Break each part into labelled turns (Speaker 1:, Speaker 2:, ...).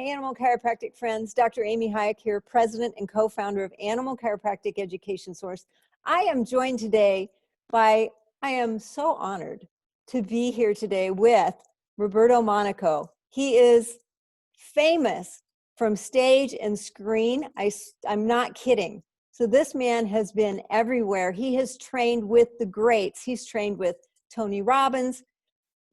Speaker 1: Hey, Animal Chiropractic friends. Dr. Amy Hayek here, president and co-founder of Animal Chiropractic Education Source. I am joined today I am so honored to be here today with Roberto Monaco. He is famous from stage and screen. I'm not kidding. So this man has been everywhere. He has trained with the greats. He's trained with Tony Robbins.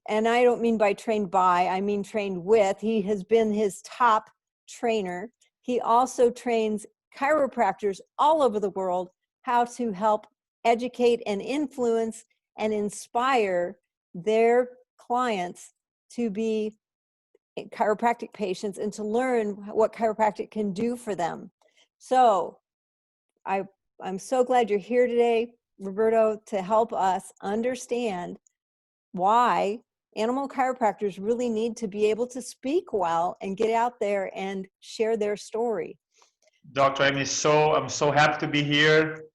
Speaker 1: And I don't mean by trained by, I mean trained with. He has been his top trainer. He also trains chiropractors all over the world how to help educate and influence and inspire their clients to be chiropractic patients and to learn what chiropractic can do for them. So I'm so glad you're here today, Roberto, to help us understand why animal chiropractors really need to be able to speak well and get out there and share their story.
Speaker 2: Dr. Amy, I'm so happy to be here.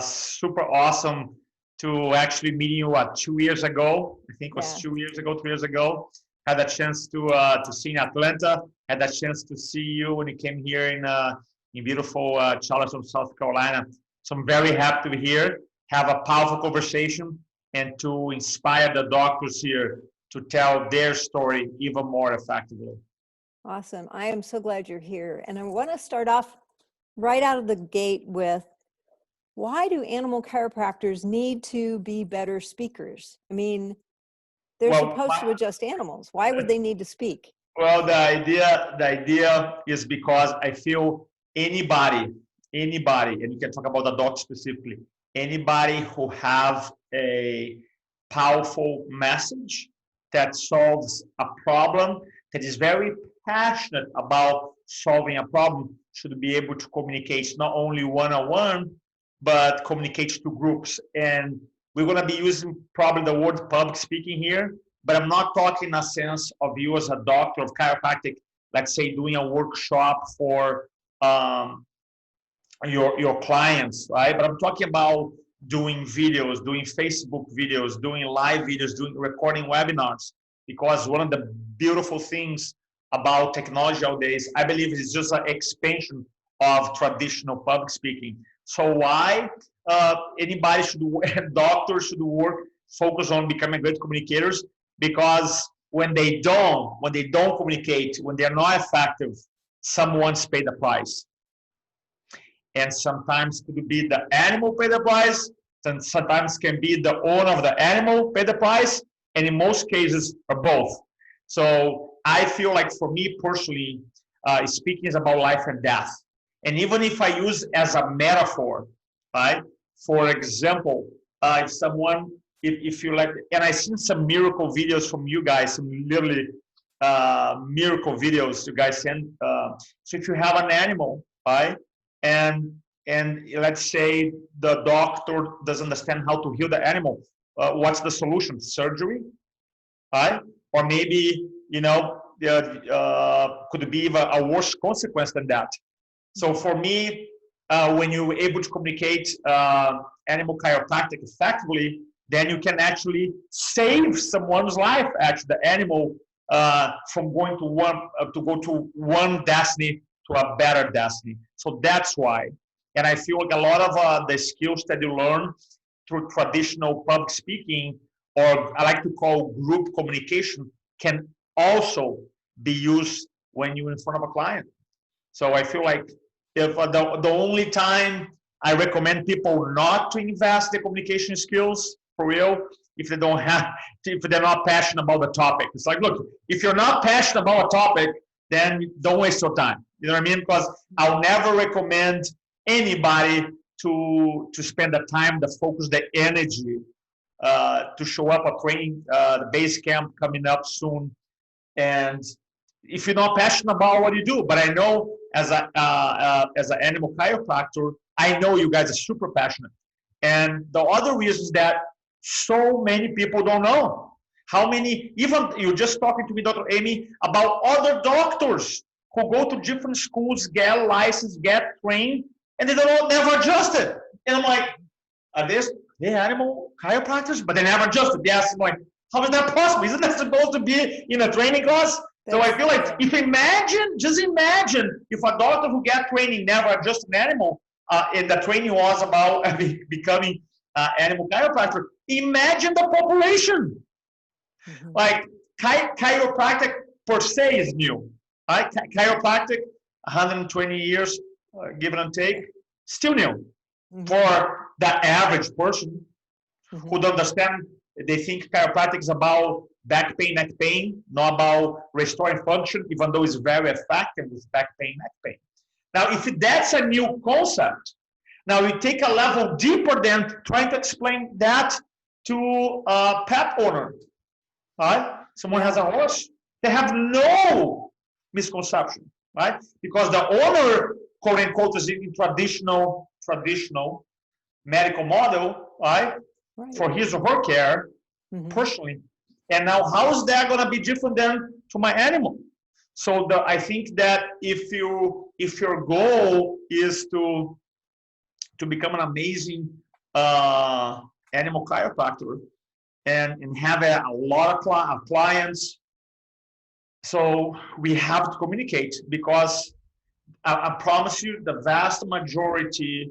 Speaker 2: Super awesome to actually meet you 2 years ago. I think it was 2 years ago, 3 years ago. Had a chance to see in Atlanta. Had a chance to see you when you came here in beautiful Charleston, South Carolina. So I'm very happy to be here. Have a powerful conversation and to inspire the doctors here to tell their story even more effectively.
Speaker 1: Awesome. I am so glad you're here. And I want to start off right out of the gate with, why do animal chiropractors need to be better speakers? I mean, they're supposed to adjust animals. Why would they need to speak?
Speaker 2: Well, the idea is because I feel anybody, and you can talk about the dog specifically, anybody who have a powerful message that solves a problem, that is very passionate about solving a problem, should be able to communicate not only one-on-one, but communicate to groups. And we're going to be using probably the word public speaking here, but I'm not talking in a sense of you as a doctor of chiropractic, let's say doing a workshop for your clients, right? But I'm talking about doing videos, doing Facebook videos, doing live videos, doing recording webinars. Because one of the beautiful things about technology nowadays, I believe, is just an expansion of traditional public speaking. So why anybody should, doctors should focus on becoming great communicators? Because when they don't communicate, when they're not effective, someone's paid the price. And sometimes it could be the animal pay the price, and sometimes can be the owner of the animal pay the price, and in most cases are both. So I feel like for me personally, speaking is about life and death. And even if I use as a metaphor, right? For example, if you like, and I've seen some miracle videos from you guys, some literally miracle videos you guys send. So if you have an animal, right? And let's say the doctor doesn't understand how to heal the animal. What's the solution? Surgery, right? Or maybe, could be even a worse consequence than that. So for me, when you're able to communicate animal chiropractic effectively, then you can actually save someone's life, actually, the animal, from going to one destiny to a better destiny. So that's why. And I feel like a lot of the skills that you learn through traditional public speaking, or I like to call group communication, can also be used when you're in front of a client. So I feel like if the only time I recommend people not to invest in communication skills for real, if they're not passionate about the topic. It's like, look, if you're not passionate about a topic, then don't waste your time. You know what I mean? Because I'll never recommend anybody to spend the time, the focus, the energy to show up at training, the base camp coming up soon. And if you're not passionate about what you do, but I know as an animal chiropractor, I know you guys are super passionate. And the other reason is that so many people don't know. How many, even you're just talking to me, Dr. Amy, about other doctors who go to different schools, get a license, get trained, and they don't never adjusted. And I'm like, are they animal chiropractors? But they never adjusted. They asked, like, how is that possible? Isn't that supposed to be in a training class? So I feel like just imagine if a doctor who got training never adjust an animal, and the training was about becoming animal chiropractor. Imagine the population. Like chiropractic per se is new, right? Chiropractic, 120 years, give and take, still new for the average person who don't understand. They think chiropractic is about back pain, neck pain, not about restoring function, even though it's very effective with back pain, neck pain. Now, if that's a new concept, now you take a level deeper than trying to explain that to a pet owner, right? Someone has a horse, they have no misconception, right? Because the owner, quote unquote, is in traditional medical model, right? For his or her care, personally. And now, how is that going to be different than to my animal? So I think that if your goal is to become an amazing animal chiropractor and have a lot of clients, so we have to communicate, because I promise you, the vast majority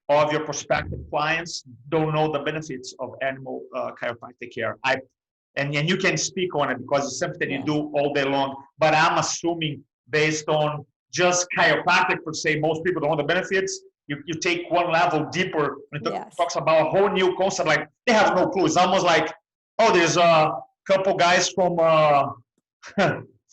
Speaker 2: of your prospective clients don't know the benefits of animal chiropractic care. And you can speak on it because it's something that you do all day long. But I'm assuming, based on just chiropractic per se, most people don't know the benefits. You take one level deeper and it talks about a whole new concept. Like, they have no clue. It's almost like, oh, there's a couple guys from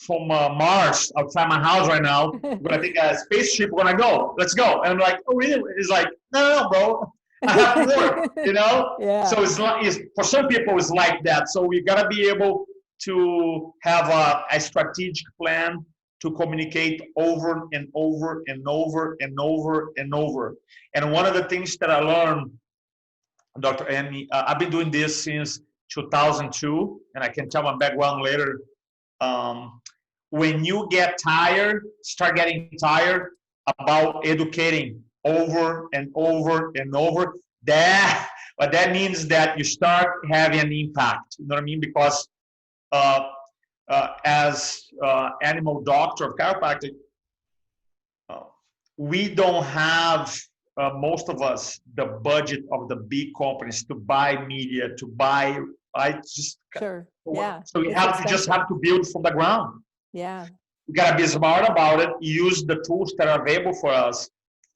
Speaker 2: Mars outside my house right now. We're gonna take a spaceship. We're gonna go. Let's go. And I'm like, oh, really? It's like, no, bro. I have to work, you know? So for some people, it's like that. So we gotta be able to have a strategic plan to communicate over and over and over and over and over. And one of the things that I learned, Dr. Amy, I've been doing this since 2002, and I can tell my background later. When you start getting tired about educating over and over and over, that means that you start having an impact. You know what I mean? Because as animal doctor of chiropractic, we don't have, most of us, the budget of the big companies to buy media, to buy, so you just have to build from the ground. We gotta be smart about it. Use the tools that are available for us: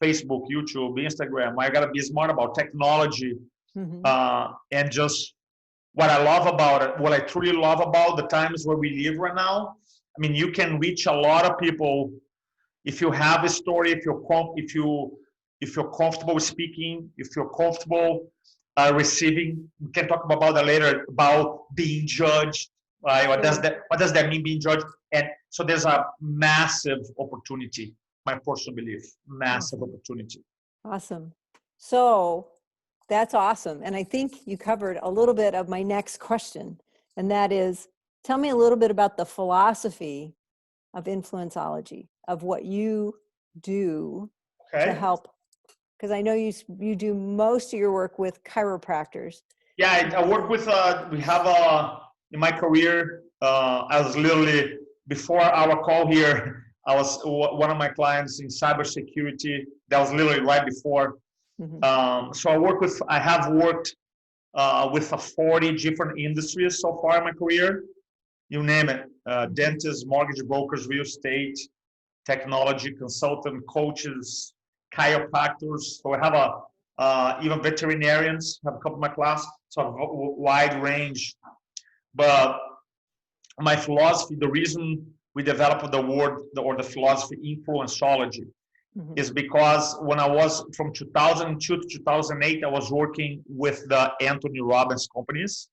Speaker 2: Facebook, YouTube, Instagram. I gotta be smart about technology, and just what I love about it. What I truly love about the times where we live right now. I mean, you can reach a lot of people if you have a story. If you're comfortable speaking, if you're comfortable receiving. We can talk about that later, about being judged. Right? What does that mean, being judged? And so there's a massive opportunity, my personal belief, massive opportunity.
Speaker 1: Awesome. So that's awesome. And I think you covered a little bit of my next question. And that is, tell me a little bit about the philosophy of influenceology, of what you do to help. Because I know you do most of your work with chiropractors.
Speaker 2: Yeah, I work with, we have in my career, I was literally, before our call here, I was one of my clients in cybersecurity. That was literally right before. So I have worked with 40 different industries so far in my career. You name it: dentists, mortgage brokers, real estate, technology, consultant, coaches, chiropractors. So I have even veterinarians have come to my class. So a wide range. But my philosophy, the reason we developed the word or the philosophy influenceology, is because when I was from 2002 to 2008, I was working with the Anthony Robbins companies.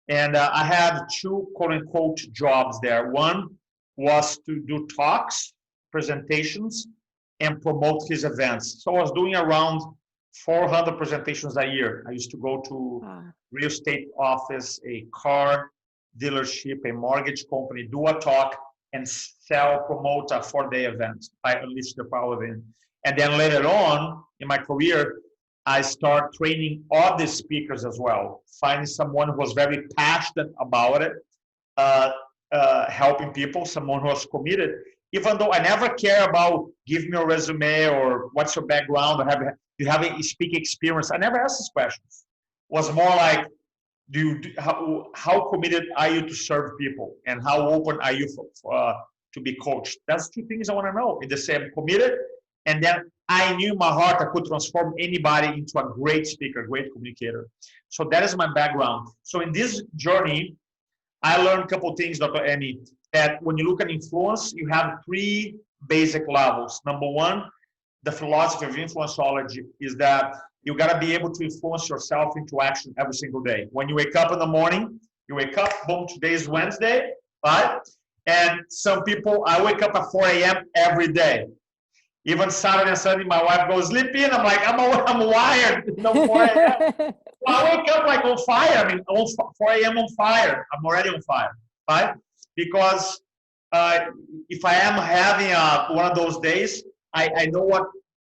Speaker 2: And I had two quote unquote jobs there. One was to do talks, presentations, and promote his events. So I was doing around 400 presentations a year. I used to go to real estate office, a car dealership, a mortgage company, do a talk, and promote a 4-day event. I unleashed the power of it. And then later on in my career, I start training other speakers as well, finding someone who was very passionate about it, helping people, someone who was committed, even though I never care about give me a resume or what's your background or you have a speaking experience. I never asked these questions. It was more like, how committed are you to serve people and how open are you to be coached? That's two things I want to know. In the same committed, and then I knew in my heart I could transform anybody into a great speaker, great communicator. So that is my background. So in this journey, I learned a couple of things, Dr. Amy, that when you look at influence, you have three basic levels. Number one, the philosophy of influencology is that you got to be able to influence yourself into action every single day. When you wake up in the morning, you wake up, boom, today is Wednesday, right? And some people, I wake up at 4 a.m. every day. Even Saturday and Sunday, my wife goes, sleep in. I'm like, I'm wired. 4 a.m. Well, I wake up like on fire. I mean, 4 a.m. on fire. I'm already on fire, right? Because if I am having one of those days, I know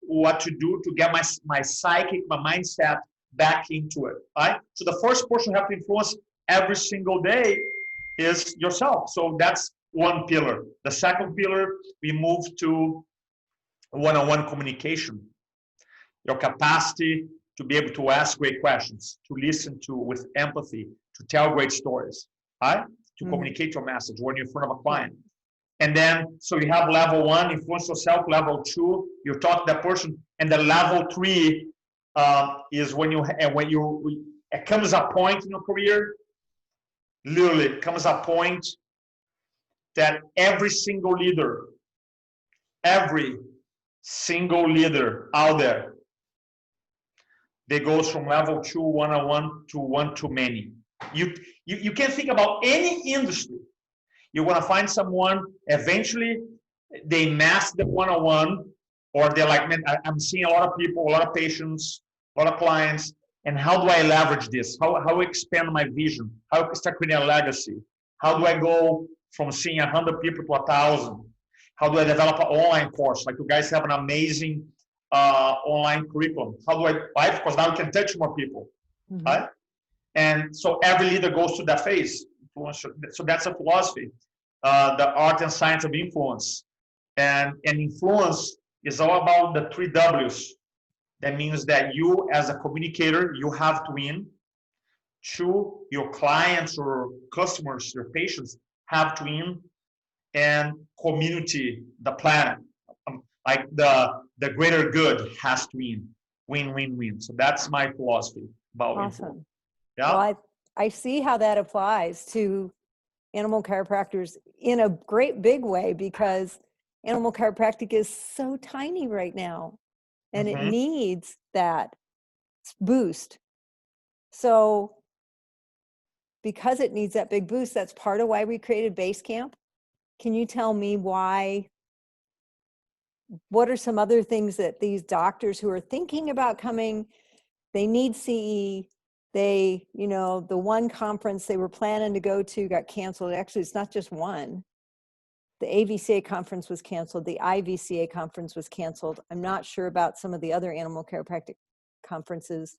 Speaker 2: what to do to get my psychic, my mindset back into it, right? So the first person you have to influence every single day is yourself. So that's one pillar. The second pillar, we move to one-on-one communication. Your capacity to be able to ask great questions, to listen to with empathy, to tell great stories, right? To communicate your message when you're in front of a client. And then, so you have level one, influence yourself. Level two, you talk to that person. And the level three is when it comes a point in your career, literally it comes a point that every single leader out there, they goes from level two, one-on-one, to one-to-many. You can think about any industry. You're going to find someone, eventually, they master the one-on-one, or they're like, man, I'm seeing a lot of people, a lot of patients, a lot of clients, and how do I leverage this? How expand my vision? How start creating a legacy? How do I go from seeing 100 people to 1,000? How do I develop an online course? Like you guys have an amazing online curriculum. How do I, right? Because now you can touch more people, right? And so every leader goes through that phase. So that's a philosophy, the art and science of influence. And influence is all about the 3 W's. That means that you, as a communicator, you have to win. 2, your clients or customers, your patients have to win. And community, the planet, like the greater good has to win. Win, win, win. So that's my philosophy about influence. Yeah.
Speaker 1: Well, I see how that applies to animal chiropractors in a great big way, because animal chiropractic is so tiny right now and it needs that boost. So because it needs that big boost, that's part of why we created Basecamp. Can you tell me what are some other things that these doctors who are thinking about coming, they need CE, the one conference they were planning to go to got canceled. Actually, it's not just one. The AVCA conference was canceled. The IVCA conference was canceled. I'm not sure about some of the other animal chiropractic conferences,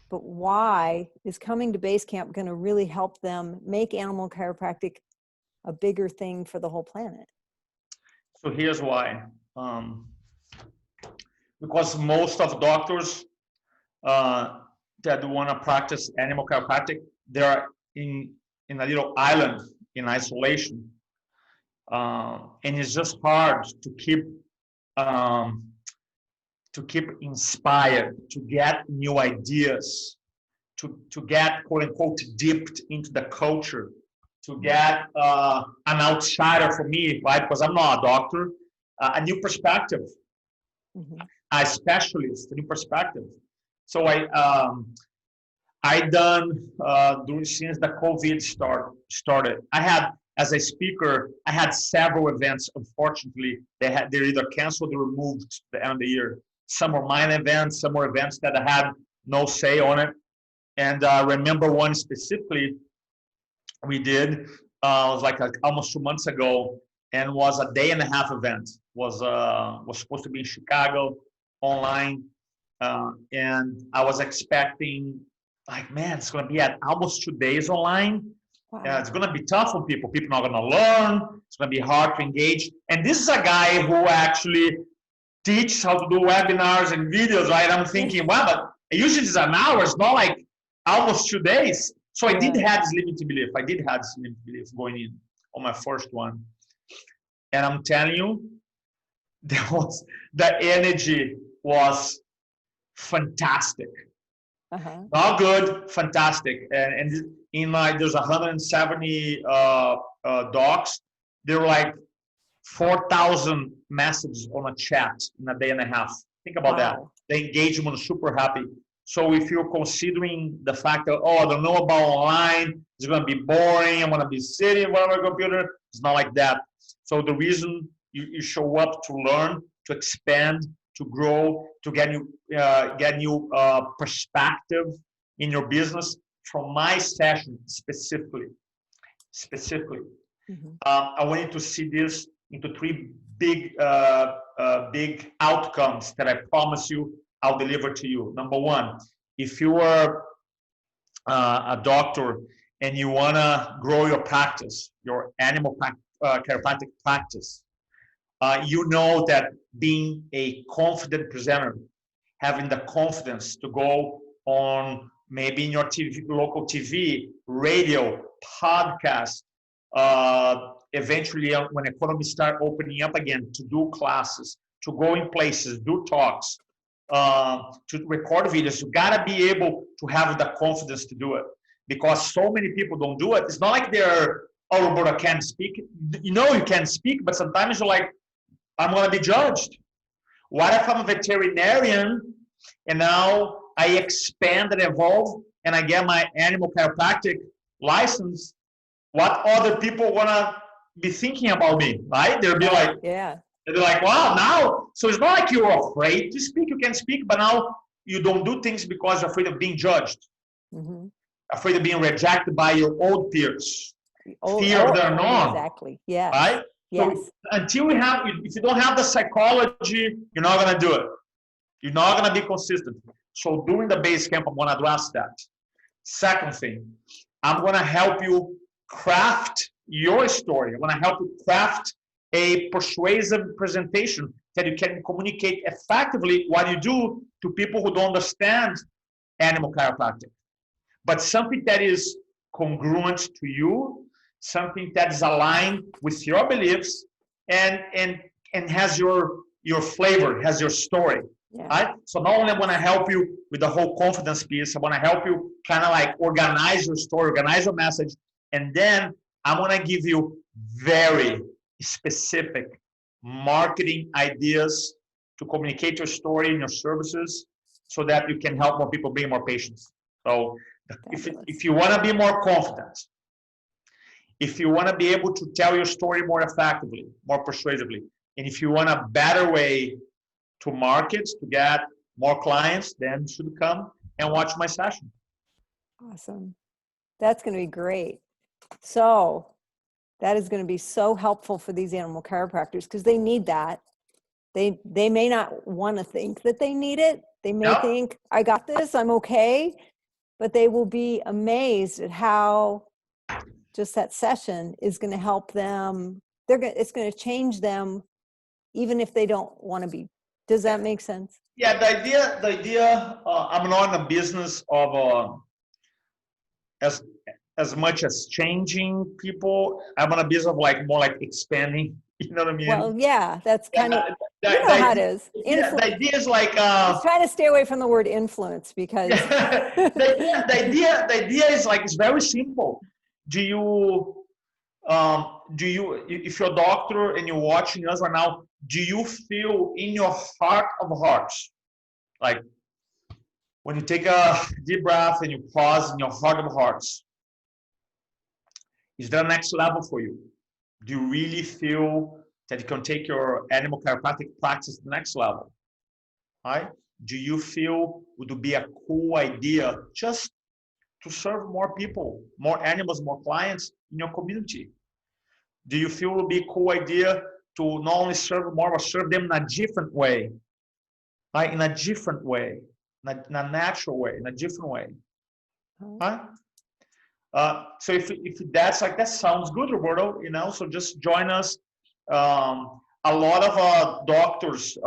Speaker 1: but why is coming to Basecamp going to really help them make animal chiropractic a bigger thing for the whole planet?
Speaker 2: So here's why. Because most of doctors that want to practice animal chiropractic, they're in a little island in isolation. And it's just hard to keep inspired, to get new ideas, to get quote unquote dipped into the culture, to get an outsider for me, right? Because I'm not a doctor, a new perspective, a specialist, a new perspective. So I done since the COVID started. I had, as a speaker, I had several events. Unfortunately, they're either canceled or removed at the end of the year. Some were mine events, some were events that I had no say on it. And I remember one specifically we did. It was like almost 2 months ago, and was a 1.5-day event. Was supposed to be in Chicago, online, and I was expecting, like, man, it's going to be at almost 2 days online.
Speaker 1: Wow.
Speaker 2: It's going to be tough for people. People are not going to learn. It's going to be hard to engage. And this is a guy who actually teaches how to do webinars and videos, right? I'm thinking, wow, but usually it's an hour. It's not like almost 2 days. So I did have this limiting belief. I did have this limiting belief going in on my first one. And I'm telling you, the energy was fantastic. Not good, fantastic. And in my, there's 170 docs. There were like 4,000 messages on a chat in a day and a half. Think about that. The engagement was super happy. So if you're considering the fact that, oh, I don't know about online, it's going to be boring, I'm going to be sitting in front of my computer, it's not like that. So the reason you show up to learn, to expand, to grow, to get new perspective in your business from my session specifically. I want you to see this into three big outcomes that I promise you I'll deliver to you. Number one, if you are a doctor and you want to grow your practice, your animal chiropractic practice, you know that being a confident presenter, having the confidence to go on maybe in your TV, local TV, radio, podcast, eventually when economy start opening up again, to do classes, to go in places, do talks, to record videos. You gotta be able to have the confidence to do it, because so many people don't do it. It's not like they're, oh, Roberto, I can't speak. You know you can speak, but sometimes you're like, I'm gonna be judged. What if I'm a veterinarian and now I expand and evolve and I get my animal chiropractic license? What other people wanna be thinking about me, right? They'll be like, they'll be like, wow, now, so it's not like you're afraid to speak, you can speak, but now you don't do things because you're afraid of being judged, afraid of being rejected by your old peers, fear of the unknown.
Speaker 1: Exactly, yes.
Speaker 2: Right?
Speaker 1: Yes.
Speaker 2: So until we have, if you don't have the psychology, you're not gonna do it. You're not gonna be consistent. So during the base camp, I'm gonna address that. Second thing, I'm gonna help you craft your story. I'm gonna help you craft a persuasive presentation that you can communicate effectively what you do to people who don't understand animal chiropractic. But something that is congruent to you, something that is aligned with your beliefs and has your flavor, has your story. Right? So not only I want to help you with the whole confidence piece, I want to help you kind of like organize your story, organize your message, and then I'm going to give you very specific marketing ideas to communicate your story and your services so that you can help more people, bring more patients. So if you want to be more confident, if you want to be able to tell your story more effectively, more persuasively, and if you want a better way to market, to get more clients, then you should come and watch my session.
Speaker 1: Awesome. That's going to be great. So that is going to be so helpful for these animal chiropractors because they need that. They may not want to think that they need it. They may think, I got this, I'm okay. But they will be amazed at how just that session is going to help them. It's going to change them even if they don't want to be. Does that make sense?
Speaker 2: Yeah, the idea, I'm not in the business of as much as changing people. I'm in a business of like more like expanding. You know what I mean?
Speaker 1: Well, yeah, that's kind of, you know how it is.
Speaker 2: Yeah, the idea is like...
Speaker 1: Let's try to stay away from the word influence because...
Speaker 2: the idea is like, it's very simple. Do you, if you're a doctor and you're watching us right now, do you feel in your heart of hearts, like when you take a deep breath and you pause in your heart of hearts, is there a next level for you? Do you really feel that you can take your animal chiropractic practice to the next level? Right? Do you feel it would be a cool idea just to serve more people, more animals, more clients in your community? Do you feel it would be a cool idea to not only serve more, but serve them in a different way? Right? In a different way, in a natural way, in a different way. Right? So if that's like, that sounds good, Roberto, so just join us. A lot of doctors,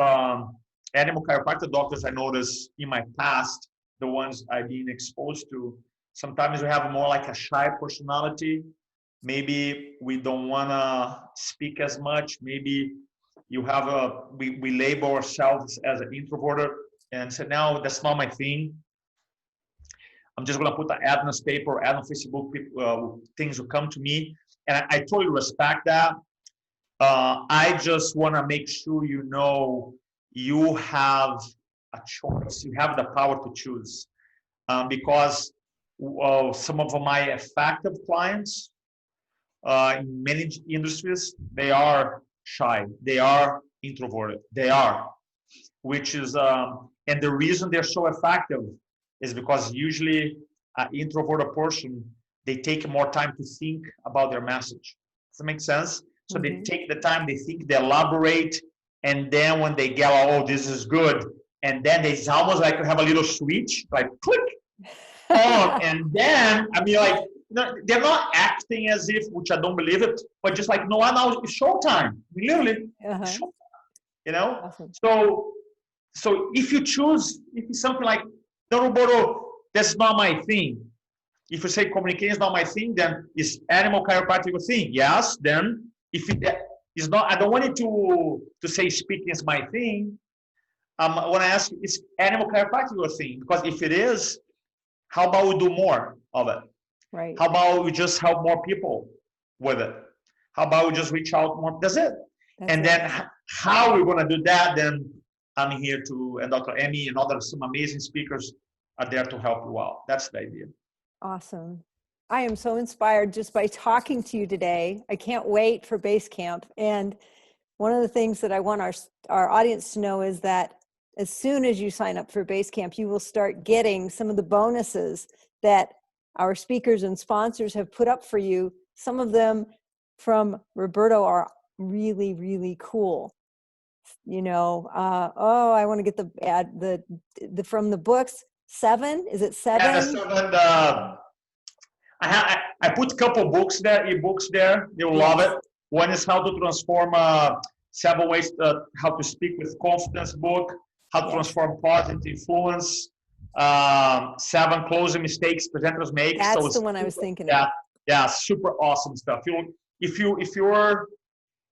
Speaker 2: animal chiropractor doctors I noticed in my past, the ones I've been exposed to, sometimes we have more like a shy personality. Maybe we don't want to speak as much. Maybe we label ourselves as an introvert and say, no, that's not my thing. I'm just going to put an ad on this paper, ad on Facebook, things will come to me. And I totally respect that. I just want to make sure you have a choice. You have the power to choose. Because some of my effective clients in many industries, they are shy. They are introverted. They are, which is, and the reason they're so effective is because usually an introverted person, they take more time to think about their message. Does that make sense? So they take the time, they think, they elaborate, and then when they get, oh, this is good, and then it's almost like you have a little switch, like click on, and then I mean, like, they're not acting as if, which I don't believe it, but just like, no, now it's showtime, literally, showtime,
Speaker 1: Awesome.
Speaker 2: So if you choose, if it's something like, no, Roberto, that's not my thing. If you say communication is not my thing, then is animal chiropractic a thing? Yes. Then if it is not, I don't want it to say speaking is my thing. I want to ask you, is animal chiropractic a thing? Because if it is, how about we do more of it?
Speaker 1: Right.
Speaker 2: How about we just help more people with it? How about we just reach out more? That's it. Then how we're going to do that, then I'm here and Dr. Amy and some amazing speakers are there to help you out. That's the idea.
Speaker 1: Awesome. I am so inspired just by talking to you today. I can't wait for base camp. And one of the things that I want our audience to know is that as soon as you sign up for base camp, you will start getting some of the bonuses that our speakers and sponsors have put up for you. Some of them from Roberto are really, really cool. I want to get the ad, the from the books. 7, is it 7?
Speaker 2: Yeah, the 7. I put a couple books there, ebooks there. You'll love it. One is How to Transform 7 Ways How to Speak with Confidence book, How to Transform Positive Influence, 7 Closing Mistakes Presenters Make.
Speaker 1: That's the one I was thinking of.
Speaker 2: Yeah, super awesome stuff. If you're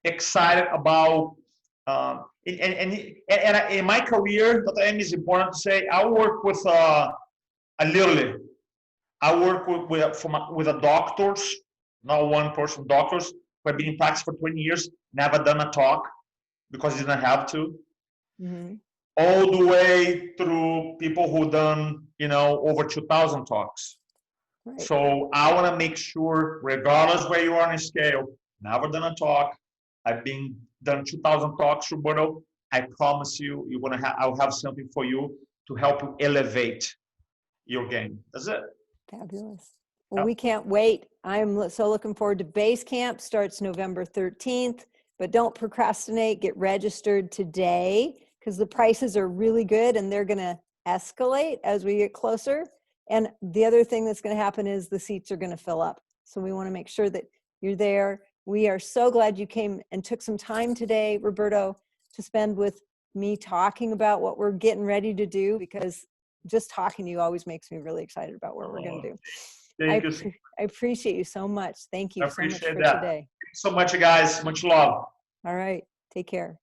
Speaker 2: excited about in my career, Dr. Amy, is important to say, I work with literally. I work with a doctors, not one person, doctors who have been in practice for 20 years, never done a talk because they didn't have to. All the way through people who done, over 2,000 talks. Right. So I want to make sure, regardless where you are on a scale, never done a talk. I've done 2,000 talks, Roberto. I promise you, I'll have something for you to help you elevate your game. That's it.
Speaker 1: Fabulous. Well, we can't wait. I'm so looking forward to base camp. Starts November 13th, but don't procrastinate. Get registered today because the prices are really good and they're going to escalate as we get closer. And the other thing that's going to happen is the seats are going to fill up. So we want to make sure that you're there. We are so glad you came and took some time today, Roberto, to spend with me talking about what we're getting ready to do, because just talking to you always makes me really excited about what we're going to do. I appreciate you so much. Thank you so much for today.
Speaker 2: Thanks so much, you guys. Much love.
Speaker 1: All right. Take care.